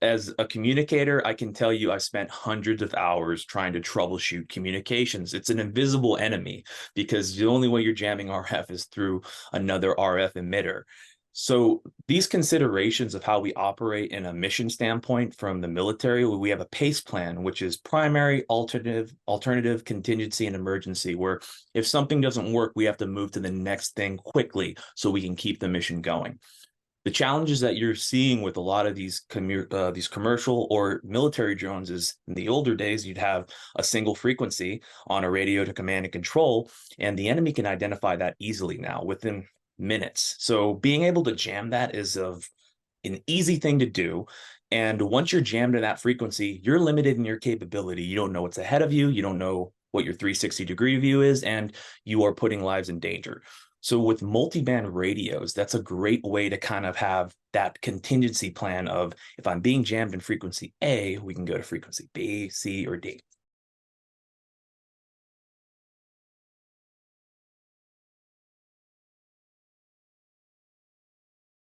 as a communicator, I can tell you I spent hundreds of hours trying to troubleshoot communications. It's an invisible enemy because the only way you're jamming RF is through another RF emitter. So these considerations of how we operate in a mission standpoint from the military, we have a PACE plan, which is primary, alternative, contingency, and emergency, where if something doesn't work, we have to move to the next thing quickly so we can keep the mission going. The challenges that you're seeing with a lot of these commercial or military drones is in the older days, you'd have a single frequency on a radio to command and control, and the enemy can identify that easily now within minutes. So being able to jam that is an easy thing to do. And once you're jammed to that frequency, you're limited in your capability. You don't know what's ahead of you. You don't know what your 360-degree view is, and you are putting lives in danger. So with multi-band radios, that's a great way to kind of have that contingency plan of if I'm being jammed in frequency A, we can go to frequency B, C, or D.